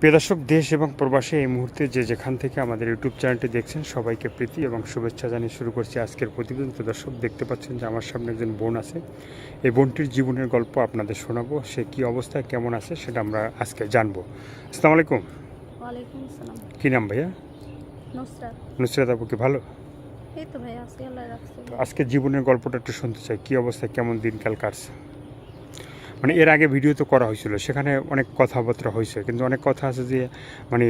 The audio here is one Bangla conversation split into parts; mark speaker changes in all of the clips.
Speaker 1: প্রিয় দর্শক, দেশ এবং প্রবাসে এই মুহূর্তে যে যেখান থেকে আমাদের ইউটিউব চ্যানেলটি দেখছেন সবাইকে প্রীতি এবং শুভেচ্ছা জানিয়ে শুরু করছি আজকের প্রতিবেদন। তো দর্শক, দেখতে পাচ্ছেন যে আমার সামনে একজন বোন আছে। এই বোনটির জীবনের গল্প আপনাদের শোনাবো। সে কী অবস্থায় কেমন আছে সেটা আমরা আজকে জানবো। আসসালামু আলাইকুম।
Speaker 2: ওয়ালাইকুম আসসালাম।
Speaker 1: কী নাম ভাইয়া?
Speaker 2: নুসরাত।
Speaker 1: নুসরাত আপু কি ভালো?
Speaker 2: এই তো ভাই আজকে আল্লাহ রাখছে।
Speaker 1: তো আজকে জীবনের গল্পটা একটু শুনতে চাই, কী অবস্থায় কেমন দিনকাল কাটছে। মানে এর আগে ভিডিও তো করা হয়েছিল, সেখানে অনেক কথাবার্তা হয়েছে, কিন্তু অনেক কথা আছে যে মানে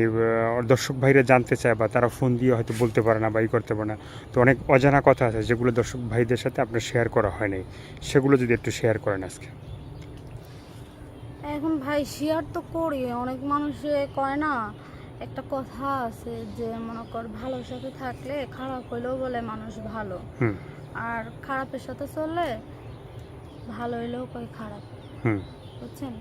Speaker 1: দর্শক ভাইরা জানতে চায় বা তারা ফোন দিয়ে হয়তো বলতে পারে না বা ই করতে পারে না। তো অনেক অজানা কথা আছে যেগুলো দর্শক ভাইদের সাথে আপনার শেয়ার করা হয় নাই, সেগুলো যদি একটু শেয়ার করেন আজকে।
Speaker 2: এখন ভাই শেয়ার তো করি, অনেক মানুষে কয় না, একটা কথা আছে যে মনে কর ভালোর সাথে থাকলে খারাপ হইলেও বলে মানুষ ভালো, আর খারাপের সাথে চললে ভালো হইলেও কয় খারাপ। বুঝছেন?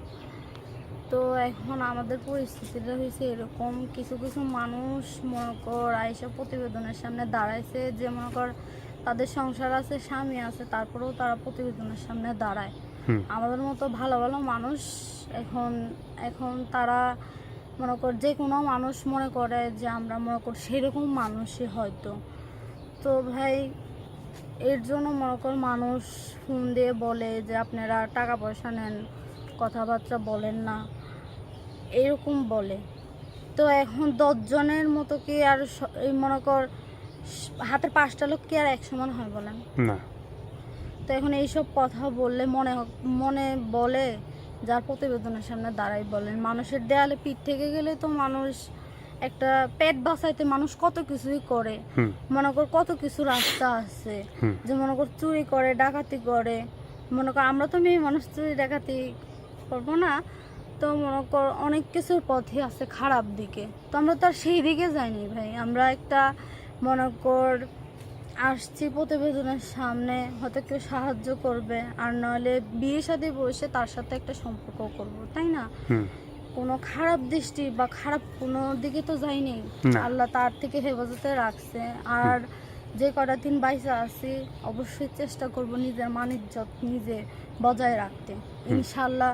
Speaker 2: তো এখন আমাদের পরিস্থিতিটা হয়েছে এরকম, কিছু কিছু মানুষ মনে কর আইসা প্রতিবেদনের সামনে দাঁড়াইছে যে মনে কর তাদের সংসার আছে, স্বামী আছে, তারপরেও তারা প্রতিবেদনের সামনে দাঁড়ায়। আমাদের মতো ভালো ভালো মানুষ এখন এখন তারা মনে কর যে কোনো মানুষ মনে করে যে আমরা মনে কর সেরকম মানুষই হয়তো। তো ভাই এর জন্য মনে কর মানুষ ফোন দিয়ে বলে যে আপনারা টাকা পয়সা নেন, কথাবার্তা বলেন না, এরকম বলে। তো এখন 10 জনের মতো কি আর এই মনে কর হাতের 5টা লোক কি আর এক সমান হয় বলেন
Speaker 1: না?
Speaker 2: তো এখন এইসব কথা বললে মনে বলে যার প্রতিবেদনের সামনে দাঁড়াই বলেন, মানুষের দেয়ালে পিঠ থেকে গেলে তো মানুষ একটা পেট বাঁচাইতে মানুষ কত কিছুই করে। মনে কর কত কিছু রাস্তা আছে, যে মনে কর চুরি করে, ডাকাতি করে। মনে কর আমরা তো মেয়ে মানুষ, চুরি ডাকাতি করবো না? তো মনে কর অনেক কিছুর পথে আছে খারাপ দিকে, তো আমরা তো আর সেই দিকে যাইনি ভাই। আমরা একটা মনে কর আসছি প্রতিবেদনের সামনে, হয়তো কেউ সাহায্য করবে, আর নইলে বিয়ে শাদী বসে তার সাথে একটা সম্পর্ক করব, তাই না? কোনো খারাপ দৃষ্টি বা খারাপ কোনো দিকে তো যাইনি, আল্লাহ তার থেকে হেফাজতে রাখছে। আর যে কটা দিন বাইসা আছি অবশ্যই চেষ্টা করব নিজের মান ইজ্জত নিজে বজায় রাখতে। ইনশাল্লাহ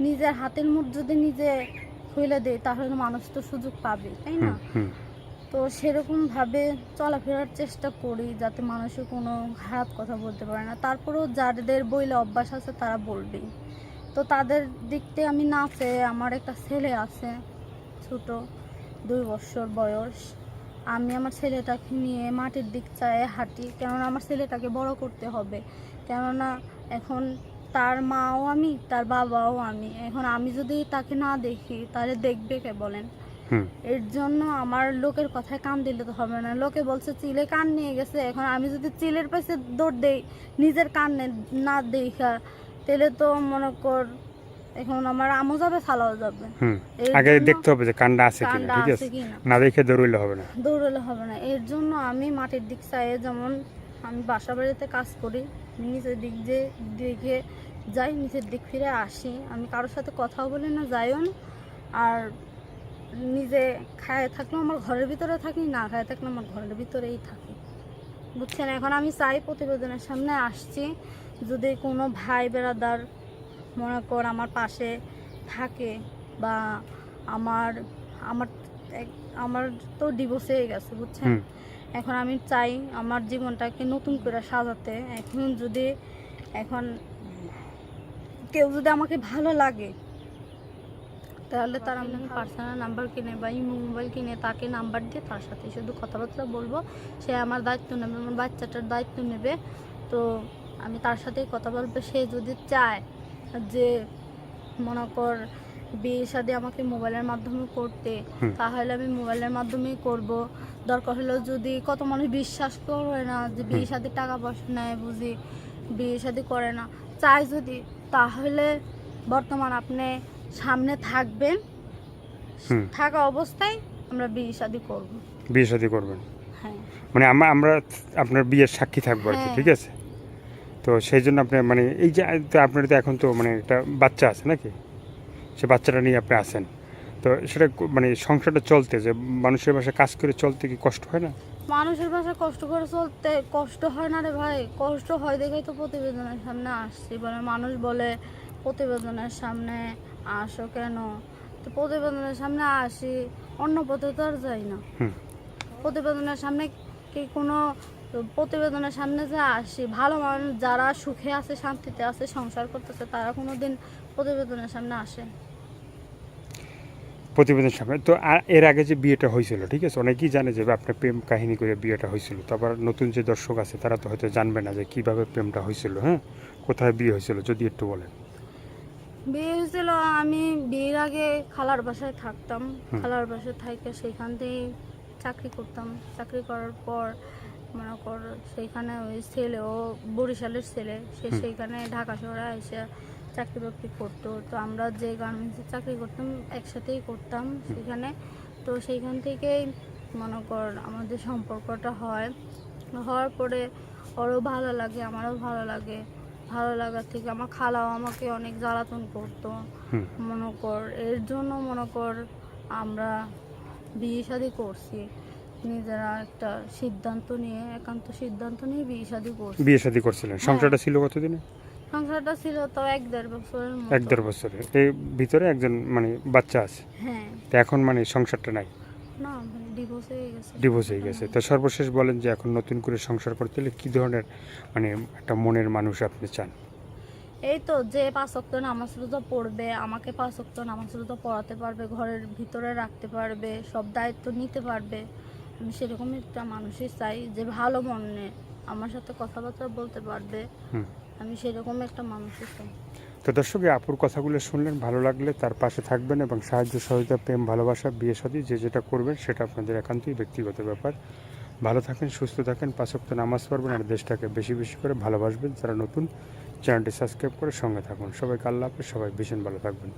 Speaker 2: নিজের হাতের মুঠ যদি নিজে খুলে দেয় তাহলে মানুষ তো সুযোগ পাবে, তাই না? তো সেরকমভাবে চলাফেরার চেষ্টা করি যাতে মানুষের কোনো খারাপ কথা বলতে পারে না। তারপরেও যাদের বইলে অভ্যাস আছে তারা বলবেই। তো তাদের দিক থেকে আমি না চেয়ে, আমার একটা ছেলে আছে ছোট, 2 বছর বয়স, আমি আমার ছেলেটাকে নিয়ে মাটির দিক চায়ে হাঁটি, কেননা আমার ছেলেটাকে বড় করতে হবে। কেননা এখন তার মাও আমি, তার বাবাও আমি। এখন আমি যদি তাকে না দেখি তাহলে দেখবে কে বলেন? এর জন্য আমার লোকের কথায় কান দিলে তো হবে না। লোকে বলছে চিলে কান নিয়ে গেছে, এখন আমি যদি চিলের পাশে দৌড় দেই নিজের কান না দেখা, তাহলে তো মনে কর এখন আমার আমও যাবে, ফালাও যাবে।
Speaker 1: আগে দেখতে হবে যে কান্ডা আছে কিনা, ঠিক আছে? না দেখে দৌড়লে হবে না,
Speaker 2: দৌড়লে হবে না। এর জন্য আমি মাটির দিক চাইয়ে, যেমন আমি বাসা বাড়িতে কাজ করি, নিচের দিক দিকে যাই, নিচের দিক ফিরে আসি। আমি কারোর সাথে কথাও বলি না, যাইও না। আর নিজে খায় থাকলেও আমার ঘরের ভিতরে থাকি, না খায় থাকলে আমার ঘরের ভিতরেই থাকি। বুঝছেন? এখন আমি চাই প্রতিবেদনের সামনে আসছি, যদি কোনো ভাই বেড়াদার মনে কর আমার পাশে থাকে, বা আমার আমার আমার তো ডিভোর্স হয়ে গেছে, বুঝছেন? এখন আমি চাই আমার জীবনটাকে নতুন করে সাজাতে। এখন কেউ যদি আমাকে ভালো লাগে তাহলে তার আমি পার্সোনাল নাম্বার কিনে বা ইমো মোবাইল কিনে তাকে নাম্বার দিয়ে তার সাথে শুধু কথাবার্তা বলবো, সে আমার দায়িত্ব নেবে, আমার বাচ্চাটার দায়িত্ব নেবে। তো আমি তার সাথেই কথা বলবো। সে যদি চায় যে মনে কর বিয়ে শাদী আমাকে মোবাইলের মাধ্যমে করতে, তাহলে আমি মোবাইলের মাধ্যমেই করব। দরকার হলো, যদি কত মানুষ বিশ্বাস করে না যে বিয়ে শাদীর টাকা পয়সা নেয় বুঝি, বিয়ে শাদী করে না, চাই যদি, তাহলে বর্তমান আপনি সামনে থাকবেন, থাকা অবস্থায় আমরা বিয়ে শাদী করব।
Speaker 1: বিয়ে শাদী করবেন?
Speaker 2: হ্যাঁ,
Speaker 1: মানে আমরা আপনার বিয়ের সাক্ষী থাকবো আর কি, ঠিক আছে? তো সেই জন্য আপনি মানে এই যে আপনার তো এখন তো মানে একটা বাচ্চা আছে নাকি, সে বাচ্চাটা নিয়ে আপনি আসেন, তো সেটা মানে সংসারটা চলতে, যে মানুষের বাসায় কাজ করে চলতে কি কষ্ট হয় না?
Speaker 2: মানুষের বাসায় কষ্ট করে চলতে কষ্ট হয় না রে ভাই, কষ্ট হয় দেখেই তো প্রতিবেদনের সামনে আসছি। বলে মানুষ বলে প্রতিবেদনের সামনে আসো কেন, তো প্রতিবেদনের সামনে আসি, অন্য পথে তো আর যাই না।
Speaker 1: হুম।
Speaker 2: প্রতিবেদনের সামনে কি কোনো প্রতিবেদনের সামনে যে আসি, ভালো মানুষ যারা সুখে আছে, শান্তিতে আছে, সংসার করতেছে, তারা কোনো দিন প্রতিবেদনের সামনে আসে।
Speaker 1: প্রতিবেদন সামনে তো এর আগে যে বিয়েটা হয়েছিল, ঠিক আছে, অনেকেই জানে যে আপনার প্রেম কাহিনী করে বিয়েটা হয়েছিল। তারপর নতুন যে দর্শক আছে তারা তো হয়তো জানবে না যে কীভাবে প্রেমটা হয়েছিল, হ্যাঁ, কোথায় বিয়ে হয়েছিল, যদি একটু বলেন।
Speaker 2: বিয়ে হয়েছিল, আমি বিয়ের আগে খালার বাসায় থাকতাম।
Speaker 1: হুম।
Speaker 2: খালার বাসায় থেকে সেইখান থেকেই চাকরি করতাম। চাকরি করার পর মনে কর সেইখানে ওই ছেলে, ও বরিশালের ছেলে, সে
Speaker 1: হুম।
Speaker 2: সেইখানে ঢাকা শহরে এসে চাকরি বাকরি করতো। তো আমরা যে গার্মেন্টসে চাকরি করতাম একসাথেই করতাম সেখানে। তো সেইখান থেকেই মনে কর আমাদের সম্পর্কটা হয়। হওয়ার পরে ওরও ভালো লাগে, আমারও ভালো লাগে। ভালো লাগার থেকে আমার খালাও আমাকে অনেক জ্বালাতন করতো।
Speaker 1: হুম।
Speaker 2: মনে কর এর জন্য মনে কর আমরা বিয়ে শাদি করছি। নিজেরা একটা সিদ্ধান্ত নিয়ে, একান্ত সিদ্ধান্ত নিয়ে বিয়ে শাদি করছি।
Speaker 1: বিয়ে শাদী করছিলেন, সংসারটা ছিল কতদিনে?
Speaker 2: সংসারটা ছিল তো 1-1.5 বছরের মতো।
Speaker 1: 1-1.5 বছরের এর ভিতরে একজন মানে বাচ্চা আছে।
Speaker 2: হ্যাঁ।
Speaker 1: তো এখন মানে সংসারটা নাই,
Speaker 2: না, ডিভোর্স হয়ে গেছে।
Speaker 1: ডিভোর্স হয়ে গেছে। তো সর্বশেষ বলেন যে এখন নতুন করে সংসার করতে হলে কী ধরনের মানে একটা মনের মানুষ আপনি চান?
Speaker 2: এই তো যে 5 ওয়াক্ত নামাজ রোজা পড়বে, আমাকে 5 ওয়াক্ত নামাজ রোজা পড়াতে পারবে, ঘরের ভিতরে রাখতে পারবে, সব দায়িত্ব নিতে পারবে। আমি সেরকম একটা মানুষই চাই যে ভালো মনে আমার সাথে কথাবার্তা বলতে পারবে।
Speaker 1: হুম।
Speaker 2: আমি সেরকম একটা মানুষই চাই।
Speaker 1: তো দর্শক, এই আপুর কথাগুলো শুনলেন, ভালো লাগলে তার পাশে থাকবেন এবং সাহায্য সহযোগিতা, প্রেম, ভালোবাসা, বিয়ে শাদী যে যেটা করবেন সেটা আপনাদের একান্তই ব্যক্তিগত ব্যাপার। ভালো থাকেন, সুস্থ থাকেন, 5 ওয়াক্ত নামাজ পড়বেন আর দেশটাকে বেশি বেশি করে ভালোবাসবেন। যারা নতুন, চ্যানেলটি সাবস্ক্রাইব করে সঙ্গে থাকুন। সবাইকে আল্লাহ হাফেজ, সবাই ভীষণ ভালো থাকবেন।